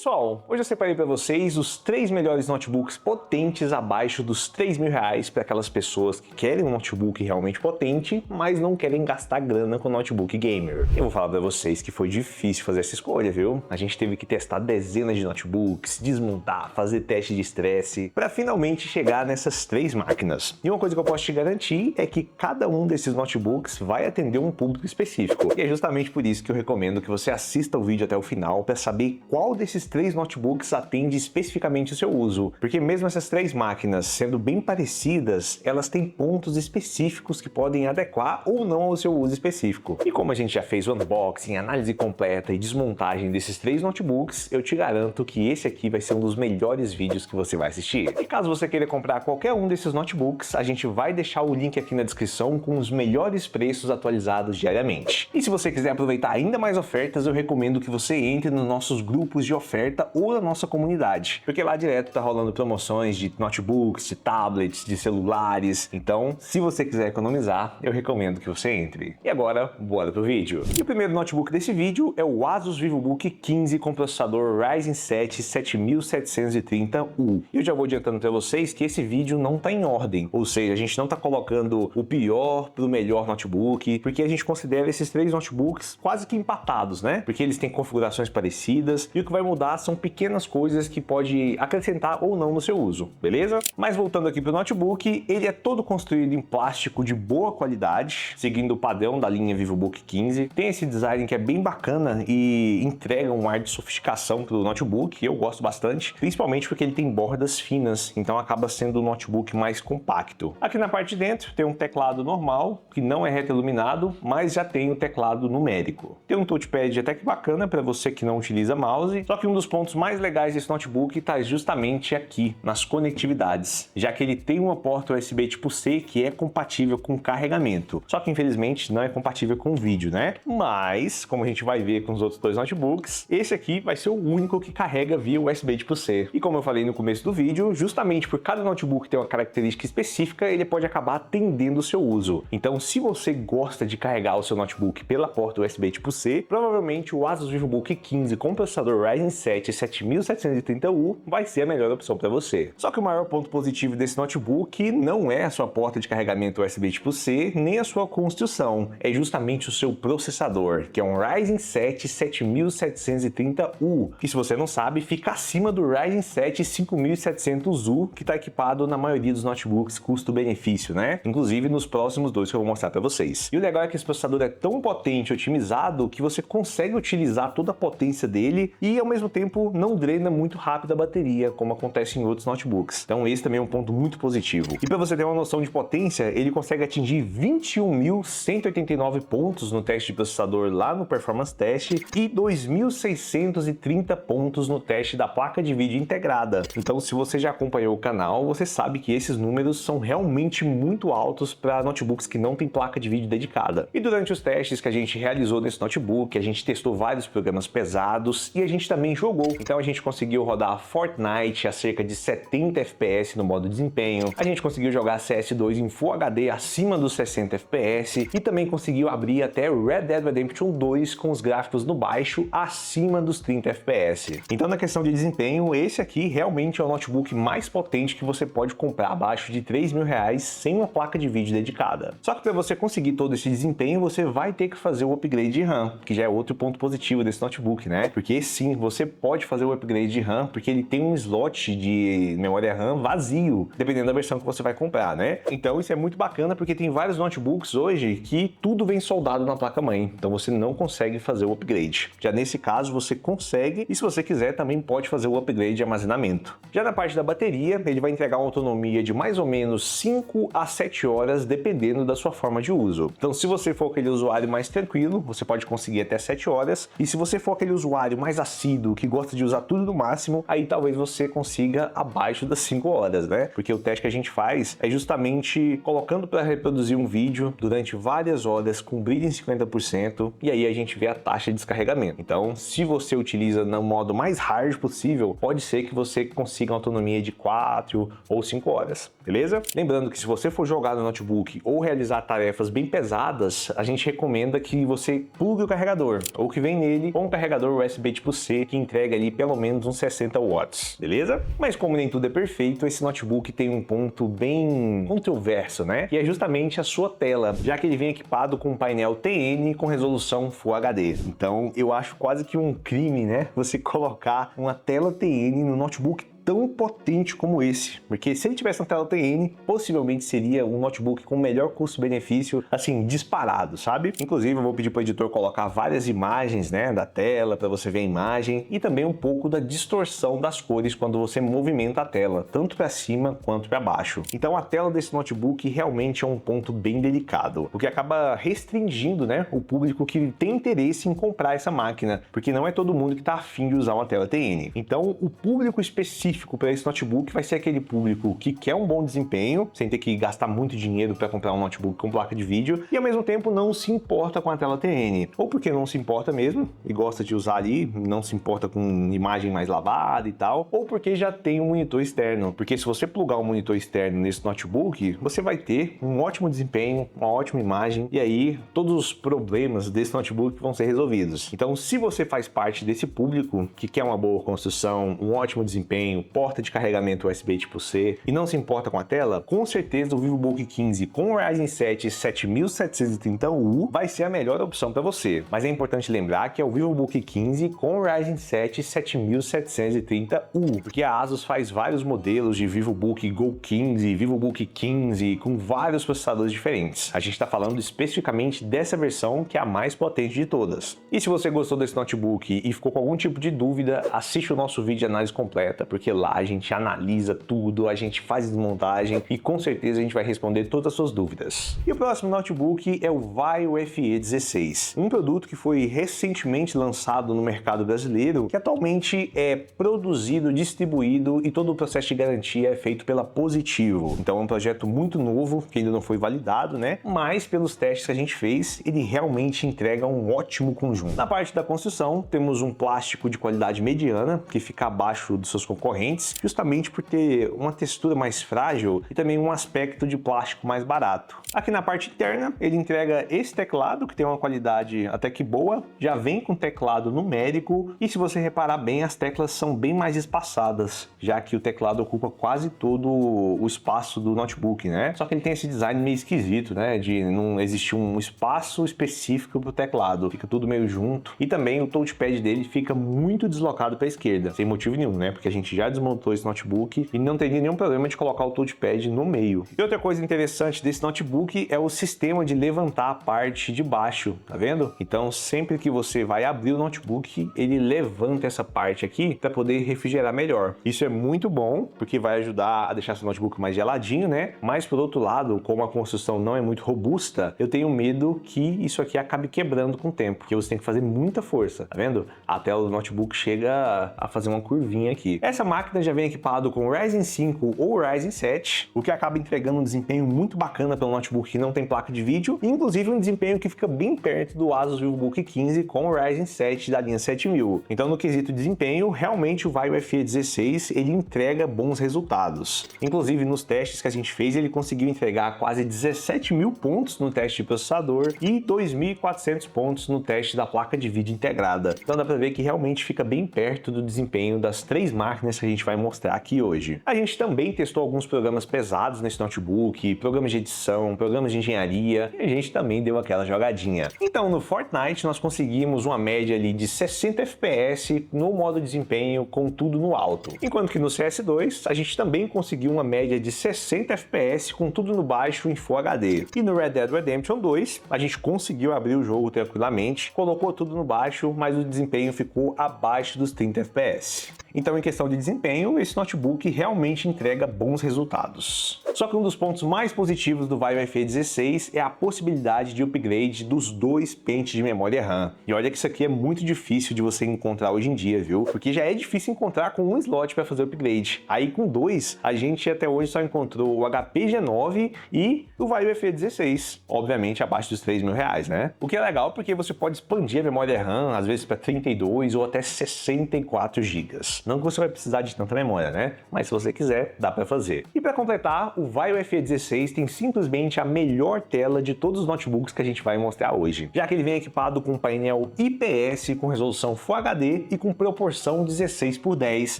Pessoal, hoje eu separei para vocês os 3 melhores notebooks potentes abaixo dos R$ 3.000 para aquelas pessoas que querem um notebook realmente potente, mas não querem gastar grana com notebook gamer. Eu vou falar para vocês que foi difícil fazer essa escolha, viu? A gente teve que testar dezenas de notebooks, desmontar, fazer teste de estresse, para finalmente chegar nessas 3 máquinas. E uma coisa que eu posso te garantir é que cada um desses notebooks vai atender um público específico. E é justamente por isso que eu recomendo que você assista o vídeo até o final para saber qual desses 3 notebooks atende especificamente o seu uso, porque mesmo essas 3 máquinas sendo bem parecidas, elas têm pontos específicos que podem adequar ou não ao seu uso específico. E como a gente já fez o unboxing, análise completa e desmontagem desses 3 notebooks, eu te garanto que esse aqui vai ser um dos melhores vídeos que você vai assistir. E caso você queira comprar qualquer um desses notebooks, a gente vai deixar o link aqui na descrição com os melhores preços atualizados diariamente. E se você quiser aproveitar ainda mais ofertas, eu recomendo que você entre nos nossos grupos de oferta ou na nossa comunidade, porque lá direto tá rolando promoções de notebooks, de tablets, de celulares. Então, se você quiser economizar, eu recomendo que você entre. E agora, bora pro vídeo. E o primeiro notebook desse vídeo é o Asus VivoBook 15 com processador Ryzen 7 7730U. E eu já vou adiantando para vocês que esse vídeo não tá em ordem, ou seja, a gente não tá colocando o pior pro melhor notebook, porque a gente considera esses 3 notebooks quase que empatados, né? Porque eles têm configurações parecidas e o que vai mudar são pequenas coisas que pode acrescentar ou não no seu uso, beleza? Mas voltando aqui pro notebook, ele é todo construído em plástico de boa qualidade, seguindo o padrão da linha VivoBook 15. Tem esse design que é bem bacana e entrega um ar de sofisticação pro notebook, eu gosto bastante, principalmente porque ele tem bordas finas, então acaba sendo um notebook mais compacto. Aqui na parte de dentro tem um teclado normal, que não é reto iluminado, mas já tem o teclado numérico. Tem um touchpad até que bacana para você que não utiliza mouse, só que um dos pontos mais legais desse notebook está justamente aqui, nas conectividades, já que ele tem uma porta USB tipo C que é compatível com carregamento, só que infelizmente não é compatível com vídeo, né? Mas, como a gente vai ver com os outros 2 notebooks, esse aqui vai ser o único que carrega via USB tipo C. E como eu falei no começo do vídeo, justamente por cada notebook ter uma característica específica, ele pode acabar atendendo o seu uso. Então, se você gosta de carregar o seu notebook pela porta USB tipo C, provavelmente o Asus VivoBook 15 com processador Ryzen 7 7730U vai ser a melhor opção para você. Só que o maior ponto positivo desse notebook não é a sua porta de carregamento USB tipo C, nem a sua construção, é justamente o seu processador, que é um Ryzen 7 7730U, que se você não sabe, fica acima do Ryzen 7 5700U, que está equipado na maioria dos notebooks custo-benefício, né? Inclusive nos próximos 2 que eu vou mostrar para vocês. E o legal é que esse processador é tão potente e otimizado que você consegue utilizar toda a potência dele e ao mesmo tempo não drena muito rápido a bateria, como acontece em outros notebooks. Então esse também é um ponto muito positivo. E para você ter uma noção de potência, ele consegue atingir 21.189 pontos no teste de processador lá no Performance Test e 2.630 pontos no teste da placa de vídeo integrada. Então se você já acompanhou o canal, você sabe que esses números são realmente muito altos para notebooks que não tem placa de vídeo dedicada. E durante os testes que a gente realizou nesse notebook, a gente testou vários programas pesados e a gente também jogou. Então a gente conseguiu rodar Fortnite a cerca de 70 FPS no modo desempenho, a gente conseguiu jogar CS2 em Full HD acima dos 60 FPS e também conseguiu abrir até Red Dead Redemption 2 com os gráficos no baixo acima dos 30 FPS. Então na questão de desempenho, esse aqui realmente é o notebook mais potente que você pode comprar abaixo de R$ 3.000 sem uma placa de vídeo dedicada. Só que para você conseguir todo esse desempenho, você vai ter que fazer o upgrade de RAM, que já é outro ponto positivo desse notebook, né? Porque sim, você pode fazer o upgrade de RAM, porque ele tem um slot de memória RAM vazio, dependendo da versão que você vai comprar, né? Então isso é muito bacana, porque tem vários notebooks hoje que tudo vem soldado na placa-mãe, então você não consegue fazer o upgrade. Já nesse caso, você consegue, e se você quiser, também pode fazer o upgrade de armazenamento. Já na parte da bateria, ele vai entregar uma autonomia de mais ou menos 5 a 7 horas, dependendo da sua forma de uso. Então, se você for aquele usuário mais tranquilo, você pode conseguir até 7 horas, e se você for aquele usuário mais assíduo, que gosta de usar tudo no máximo, aí talvez você consiga abaixo das 5 horas, né? Porque o teste que a gente faz é justamente colocando para reproduzir um vídeo durante várias horas com brilho em 50%, e aí a gente vê a taxa de descarregamento. Então, se você utiliza no modo mais hard possível, pode ser que você consiga uma autonomia de 4 ou 5 horas, beleza? Lembrando que se você for jogar no notebook ou realizar tarefas bem pesadas, a gente recomenda que você plugue o carregador, ou que vem nele, ou um carregador USB tipo C, que em entrega ali pelo menos uns 60 watts, beleza? Mas como nem tudo é perfeito, esse notebook tem um ponto bem controverso, né? Que é justamente a sua tela, já que ele vem equipado com um painel TN com resolução Full HD. Então eu acho quase que um crime, né? Você colocar uma tela TN no notebook tão potente como esse, porque se ele tivesse uma tela TN, possivelmente seria um notebook com melhor custo-benefício, assim, disparado, sabe? Inclusive, eu vou pedir para o editor colocar várias imagens, né, da tela, para você ver a imagem, e também um pouco da distorção das cores quando você movimenta a tela, tanto para cima quanto para baixo. Então, a tela desse notebook realmente é um ponto bem delicado, o que acaba restringindo, né, o público que tem interesse em comprar essa máquina, porque não é todo mundo que está afim de usar uma tela TN. Então, o público específico para esse notebook vai ser aquele público que quer um bom desempenho, sem ter que gastar muito dinheiro para comprar um notebook com placa de vídeo, e ao mesmo tempo não se importa com a tela TN. Ou porque não se importa mesmo, e gosta de usar ali, não se importa com imagem mais lavada e tal, ou porque já tem um monitor externo. Porque se você plugar um monitor externo nesse notebook, você vai ter um ótimo desempenho, uma ótima imagem, e aí todos os problemas desse notebook vão ser resolvidos. Então, se você faz parte desse público que quer uma boa construção, um ótimo desempenho, porta de carregamento USB tipo C e não se importa com a tela, com certeza o VivoBook 15 com o Ryzen 7 7730U vai ser a melhor opção para você. Mas é importante lembrar que é o VivoBook 15 com o Ryzen 7 7730U, porque a ASUS faz vários modelos de VivoBook Go 15, VivoBook 15 com vários processadores diferentes. A gente está falando especificamente dessa versão que é a mais potente de todas. E se você gostou desse notebook e ficou com algum tipo de dúvida, assiste o nosso vídeo de análise completa, porque lá a gente analisa tudo, a gente faz desmontagem e com certeza a gente vai responder todas as suas dúvidas. E o próximo notebook é o Vaio FE16, um produto que foi recentemente lançado no mercado brasileiro, que atualmente é produzido, distribuído e todo o processo de garantia é feito pela Positivo. Então é um projeto muito novo, que ainda não foi validado, né? Mas pelos testes que a gente fez, ele realmente entrega um ótimo conjunto. Na parte da construção, temos um plástico de qualidade mediana, que fica abaixo dos seus concorrentes, justamente por ter uma textura mais frágil e também um aspecto de plástico mais barato. Aqui na parte interna, ele entrega esse teclado, que tem uma qualidade até que boa, já vem com teclado numérico e se você reparar bem, as teclas são bem mais espaçadas, já que o teclado ocupa quase todo o espaço do notebook, né? Só que ele tem esse design meio esquisito, né? De não existir um espaço específico para o teclado, fica tudo meio junto. E também o touchpad dele fica muito deslocado para a esquerda, sem motivo nenhum, né? Porque a gente já desmontou esse notebook e não teria nenhum problema de colocar o touchpad no meio. E outra coisa interessante desse notebook é o sistema de levantar a parte de baixo, tá vendo? Então sempre que você vai abrir o notebook, ele levanta essa parte aqui para poder refrigerar melhor. Isso é muito bom, porque vai ajudar a deixar seu notebook mais geladinho, né? Mas por outro lado, como a construção não é muito robusta, eu tenho medo que isso aqui acabe quebrando com o tempo, porque você tem que fazer muita força, tá vendo? A tela do notebook chega a fazer uma curvinha aqui. Essa máquina já vem equipado com o Ryzen 5 ou o Ryzen 7, o que acaba entregando um desempenho muito bacana para um notebook que não tem placa de vídeo, e inclusive um desempenho que fica bem perto do Asus VivoBook 15 com o Ryzen 7 da linha 7000. Então no quesito desempenho, realmente o Vaio FE16 ele entrega bons resultados. Inclusive nos testes que a gente fez, ele conseguiu entregar quase 17.000 pontos no teste de processador e 2.400 pontos no teste da placa de vídeo integrada. Então dá para ver que realmente fica bem perto do desempenho das três máquinas que a gente vai mostrar aqui hoje. A gente também testou alguns programas pesados nesse notebook, programas de edição, programas de engenharia, e a gente também deu aquela jogadinha. Então no Fortnite nós conseguimos uma média ali de 60 FPS no modo desempenho com tudo no alto. Enquanto que no CS2 a gente também conseguiu uma média de 60 FPS com tudo no baixo em Full HD. E no Red Dead Redemption 2 a gente conseguiu abrir o jogo tranquilamente, colocou tudo no baixo, mas o desempenho ficou abaixo dos 30 FPS. Então, em questão de desempenho, esse notebook realmente entrega bons resultados. Só que um dos pontos mais positivos do Vaio FE16 é a possibilidade de upgrade dos dois pentes de memória RAM. E olha que isso aqui é muito difícil de você encontrar hoje em dia, viu? Porque já é difícil encontrar com um slot para fazer upgrade. Aí com dois, a gente até hoje só encontrou o HP G9 e o Vaio FE16, obviamente abaixo dos R$3.000, né? O que é legal porque você pode expandir a memória RAM, às vezes para 32 ou até 64 GB. Não que você vai precisar de tanta memória, né? Mas se você quiser, dá para fazer. E para completar, o Vai UFE 16 tem simplesmente a melhor tela de todos os notebooks que a gente vai mostrar hoje, já que ele vem equipado com um painel IPS com resolução Full HD e com proporção 16:10,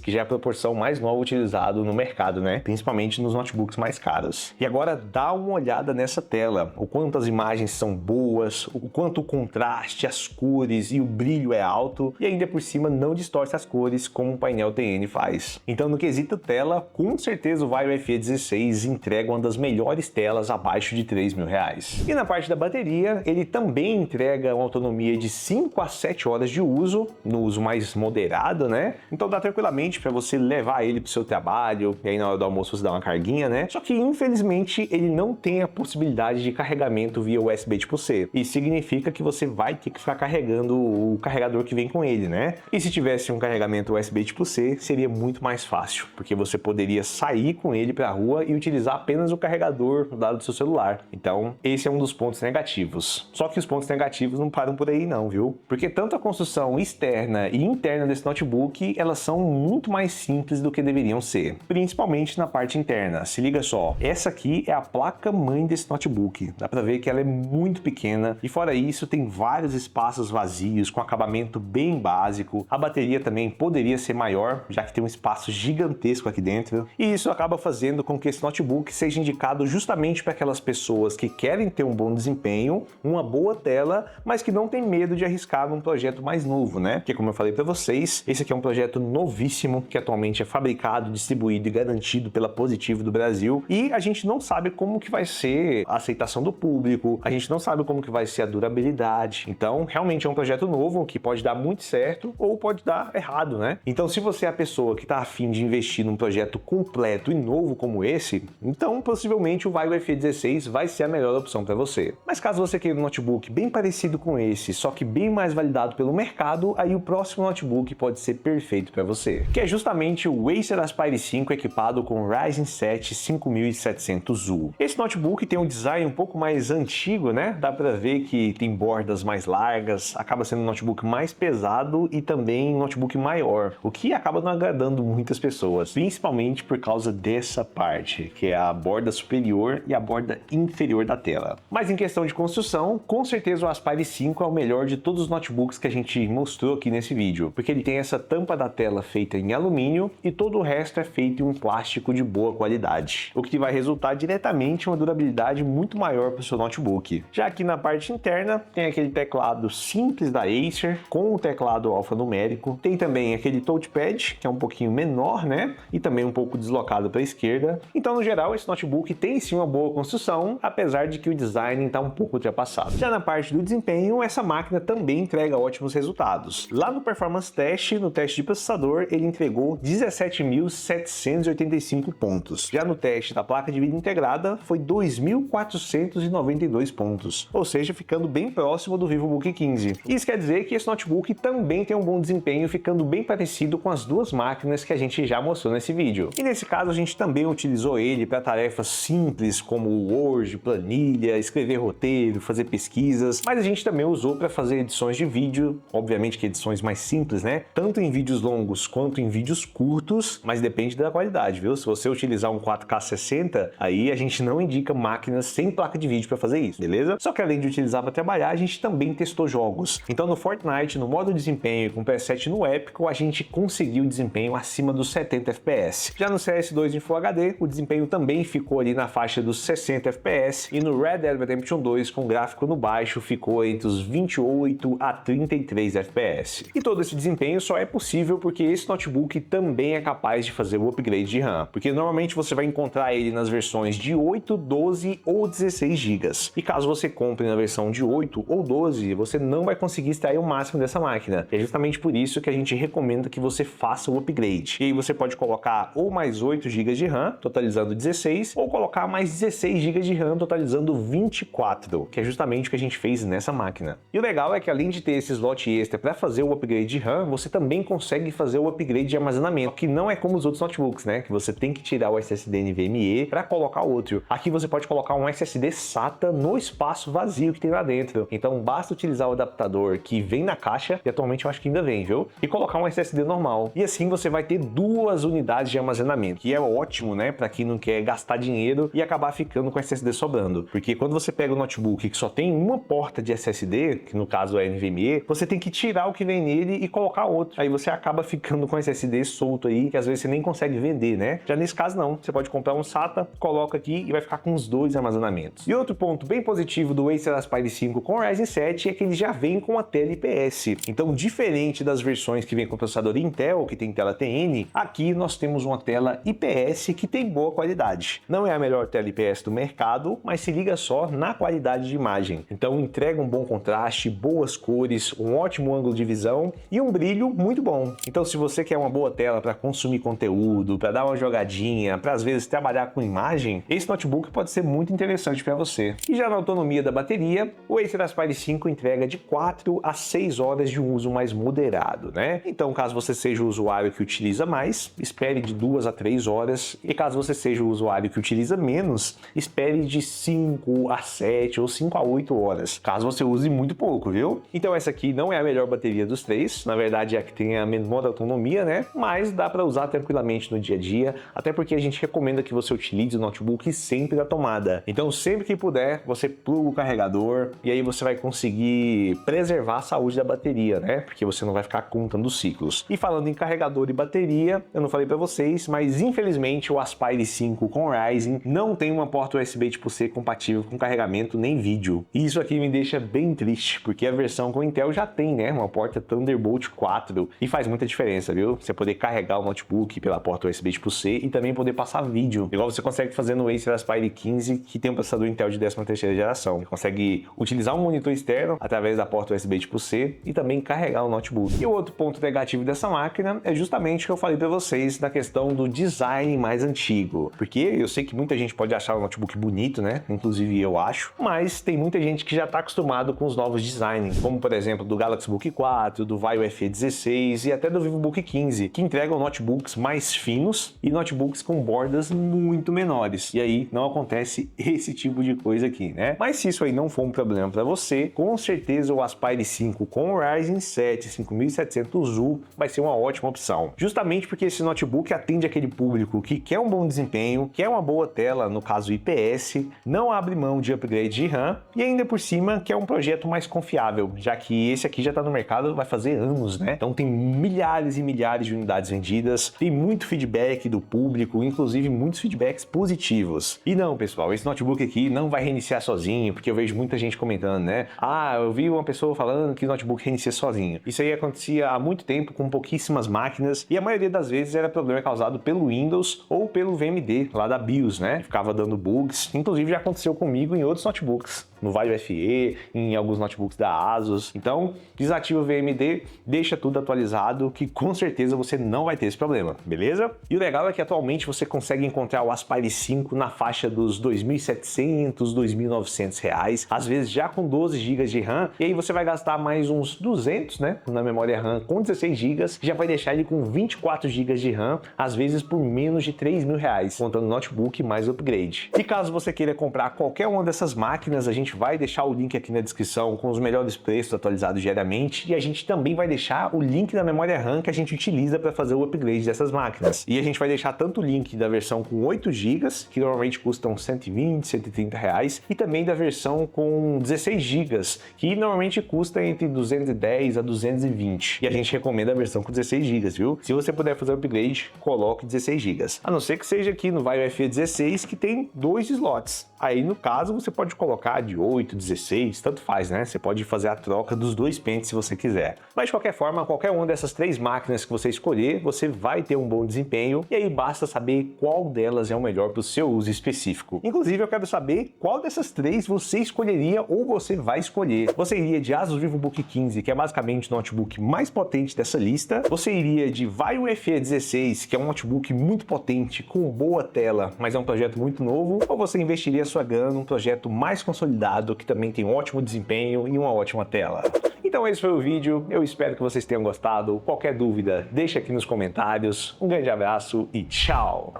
que já é a proporção mais nova utilizada no mercado, né? Principalmente nos notebooks mais caros. E agora dá uma olhada nessa tela, o quanto as imagens são boas, o quanto o contraste, as cores e o brilho é alto, e ainda por cima não distorce as cores como o painel TN faz. Então no quesito tela, com certeza o Vai UFE 16 entrega uma das melhores telas abaixo de R$3.000. E na parte da bateria, ele também entrega uma autonomia de 5 a 7 horas de uso, no uso mais moderado, né? Então dá tranquilamente para você levar ele para o seu trabalho, e aí na hora do almoço você dá uma carguinha, né? Só que infelizmente ele não tem a possibilidade de carregamento via USB tipo C. Isso significa que você vai ter que ficar carregando o carregador que vem com ele, né? E se tivesse um carregamento USB tipo C, seria muito mais fácil, porque você poderia sair com ele para a rua e utilizar apenas o carregador do lado do seu celular. Então, esse é um dos pontos negativos. Só que os pontos negativos não param por aí não, viu? Porque tanto a construção externa e interna desse notebook, elas são muito mais simples do que deveriam ser, principalmente na parte interna. Se liga só, essa aqui é a placa-mãe desse notebook. Dá para ver que ela é muito pequena e fora isso tem vários espaços vazios com acabamento bem básico. A bateria também poderia ser maior, já que tem um espaço gigantesco aqui dentro, e isso acaba fazendo com que esse notebook seja indicado justamente para aquelas pessoas que querem ter um bom desempenho, uma boa tela, mas que não tem medo de arriscar num projeto mais novo, né? Porque como eu falei para vocês, esse aqui é um projeto novíssimo, que atualmente é fabricado, distribuído e garantido pela Positivo do Brasil, e a gente não sabe como que vai ser a aceitação do público, a gente não sabe como que vai ser a durabilidade. Então, realmente é um projeto novo que pode dar muito certo ou pode dar errado, né? Então, se você é a pessoa que está a fim de investir num projeto completo e novo como esse, então possivelmente o Vai UFE 16 vai ser a melhor opção para você. Mas caso você queira um notebook bem parecido com esse, só que bem mais validado pelo mercado, aí o próximo notebook pode ser perfeito para você, que é justamente o Acer Aspire 5 equipado com Ryzen 7 5700U. Esse notebook tem um design um pouco mais antigo, né? Dá para ver que tem bordas mais largas, acaba sendo um notebook mais pesado e também um notebook maior, o que acaba não agradando muitas pessoas, principalmente por causa dessa parte, que é a borda superior e a borda inferior da tela. Mas em questão de construção, com certeza o Aspire 5 é o melhor de todos os notebooks que a gente mostrou aqui nesse vídeo, porque ele tem essa tampa da tela feita em alumínio e todo o resto é feito em um plástico de boa qualidade, o que vai resultar diretamente em uma durabilidade muito maior para o seu notebook. Já aqui na parte interna tem aquele teclado simples da Acer com o teclado alfanumérico, tem também aquele touchpad que é um pouquinho menor, né, e também um pouco deslocado para a esquerda. Então no geral esse notebook tem sim uma boa construção, apesar de que o design está um pouco ultrapassado. Já na parte do desempenho, essa máquina também entrega ótimos resultados. Lá no Performance Test, no teste de processador, ele entregou 17.785 pontos. Já no teste da placa de vídeo integrada, foi 2.492 pontos, ou seja, ficando bem próximo do VivoBook 15. Isso quer dizer que esse notebook também tem um bom desempenho, ficando bem parecido com as duas máquinas que a gente já mostrou nesse vídeo. E nesse caso, a gente também utilizou ele para tarefas simples como Word, planilha, escrever roteiro, fazer pesquisas, mas a gente também usou para fazer edições de vídeo, obviamente que edições mais simples, né? Tanto em vídeos longos quanto em vídeos curtos, mas depende da qualidade, viu? Se você utilizar um 4K 60, aí a gente não indica máquinas sem placa de vídeo para fazer isso, beleza? Só que além de utilizar para trabalhar, a gente também testou jogos. Então no Fortnite, no modo desempenho com PS7 no Epic, a gente conseguiu desempenho acima dos 70 FPS. Já no CS2 em Full HD, o desempenho também ficou ali na faixa dos 60 FPS, e no Red Dead Redemption 2 com gráfico no baixo ficou entre os 28 a 33 FPS. E todo esse desempenho só é possível porque esse notebook também é capaz de fazer o upgrade de RAM, porque normalmente você vai encontrar ele nas versões de 8, 12 ou 16 GB. E caso você compre na versão de 8 ou 12, você não vai conseguir extrair o máximo dessa máquina. É justamente por isso que a gente recomenda que você faça o upgrade. E aí você pode colocar ou mais 8 GB de RAM, totalizando 16, ou colocar mais 16 GB de RAM, totalizando 24, que é justamente o que a gente fez nessa máquina. E o legal é que além de ter esse slot extra para fazer o upgrade de RAM, você também consegue fazer o upgrade de armazenamento, que não é como os outros notebooks, né? Que você tem que tirar o SSD NVMe para colocar outro. Aqui você pode colocar um SSD SATA no espaço vazio que tem lá dentro. Então basta utilizar o adaptador que vem na caixa, e atualmente eu acho que ainda vem, viu? E colocar um SSD normal. E assim você vai ter duas unidades de armazenamento, que é ótimo, né? Para quem não quer quer gastar dinheiro e acabar ficando com SSD sobrando. Porque quando você pega um notebook que só tem uma porta de SSD, que no caso é NVMe, você tem que tirar o que vem nele e colocar outro. Aí você acaba ficando com SSD solto aí, que às vezes você nem consegue vender, né? Já nesse caso não, você pode comprar um SATA, coloca aqui e vai ficar com os dois armazenamentos. E outro ponto bem positivo do Acer Aspire 5 com Ryzen 7 é que ele já vem com a tela IPS. Então, diferente das versões que vem com processador Intel, que tem tela TN, aqui nós temos uma tela IPS que tem boa qualidade. Não é a melhor tela IPS do mercado, mas se liga só na qualidade de imagem. Então, entrega um bom contraste, boas cores, um ótimo ângulo de visão e um brilho muito bom. Então, se você quer uma boa tela para consumir conteúdo, para dar uma jogadinha, para às vezes trabalhar com imagem, esse notebook pode ser muito interessante para você. E já na autonomia da bateria, o Acer Aspire 5 entrega de 4 a 6 horas de um uso mais moderado, né? Então, caso você seja o usuário que utiliza mais, espere de 2 a 3 horas, e caso você seja o usuário que utiliza menos, espere de 5 a 7 ou 5 a 8 horas, caso você use muito pouco, viu? Então essa aqui não é a melhor bateria dos três, na verdade é a que tem a menor autonomia, né? Mas dá para usar tranquilamente no dia a dia, até porque a gente recomenda que você utilize o notebook sempre da tomada. Então sempre que puder, você pluga o carregador e aí você vai conseguir preservar a saúde da bateria, né? Porque você não vai ficar contando os ciclos. E falando em carregador e bateria, eu não falei para vocês, mas infelizmente o Aspire 5 com Ryzen não tem uma porta USB tipo C compatível com carregamento nem vídeo. E isso aqui me deixa bem triste, porque a versão com Intel já tem, né, uma porta Thunderbolt 4 e faz muita diferença, viu? Você poder carregar o notebook pela porta USB tipo C e também poder passar vídeo, igual você consegue fazer no Acer Aspire 15, que tem um processador Intel de 13ª geração. Você consegue utilizar um monitor externo através da porta USB tipo C e também carregar o notebook. E o outro ponto negativo dessa máquina é justamente o que eu falei para vocês na questão do design mais antigo, porque eu sei que muita gente pode achar o notebook bonito, né? Inclusive eu acho, mas tem muita gente que já está acostumado com os novos designs, como por exemplo do Galaxy Book 4, do Vaio FE16 e até do VivoBook 15, que entregam notebooks mais finos e notebooks com bordas muito menores. E aí não acontece esse tipo de coisa aqui, né? Mas se isso aí não for um problema para você, com certeza o Aspire 5 com o Ryzen 7 5700U vai ser uma ótima opção. Justamente porque esse notebook atende aquele público que quer um bom desempenho, quer uma boa tela, no caso IPS, não abre mão de upgrade de RAM e ainda por cima quer um projeto mais confiável, já que esse aqui já está no mercado vai fazer anos, né? Então tem milhares e milhares de unidades vendidas, tem muito feedback do público, inclusive muitos feedbacks positivos. E não, pessoal, esse notebook aqui não vai reiniciar sozinho, porque eu vejo muita gente comentando, né? Ah, eu vi uma pessoa falando que o notebook reinicia sozinho. Isso aí acontecia há muito tempo com pouquíssimas máquinas e a maioria das vezes era problema causado pelo Windows ou pelo VMD lá da BIOS, né? Ficava dando bugs, inclusive já aconteceu comigo em outros notebooks, no Vaio FE, em alguns notebooks da ASUS. Então, desativa o VMD, deixa tudo atualizado, que com certeza você não vai ter esse problema, beleza? E o legal é que atualmente você consegue encontrar o Aspire 5 na faixa dos R$ 2.700, R$ 2.900, às vezes já com 12 GB de RAM, e aí você vai gastar mais uns 200, né, na memória RAM com 16 GB, já vai deixar ele com 24 GB de RAM, às vezes por menos de R$ 3.000, contando notebook mais upgrade. E caso você queira comprar qualquer uma dessas máquinas, a gente vai deixar o link aqui na descrição com os melhores preços atualizados diariamente e a gente também vai deixar o link da memória RAM que a gente utiliza para fazer o upgrade dessas máquinas. E a gente vai deixar tanto o link da versão com 8 GB, que normalmente custam 120, 130 reais, e também da versão com 16 GB, que normalmente custa entre 210 a 220. E a gente recomenda a versão com 16 GB, viu? Se você puder fazer o upgrade, coloque 16 GB. A não ser que seja aqui no Vaio FE16, que tem 2 slots. Aí, no caso, você pode colocar de 8, 16, tanto faz, né? Você pode fazer a troca dos 2 pentes se você quiser. Mas, de qualquer forma, qualquer uma dessas 3 máquinas que você escolher, você vai ter um bom desempenho e aí basta saber qual delas é o melhor para o seu uso específico. Inclusive, eu quero saber qual dessas 3 você escolheria ou você vai escolher. Você iria de ASUS VivoBook 15, que é basicamente o notebook mais potente dessa lista. Você iria de Vaio FE16, que é um notebook muito potente, com boa tela, mas é um projeto muito novo. Ou você investiria sua grana num projeto mais consolidado, que também tem um ótimo desempenho e uma ótima tela. Então esse foi o vídeo, eu espero que vocês tenham gostado. Qualquer dúvida, deixa aqui nos comentários. Um grande abraço e tchau!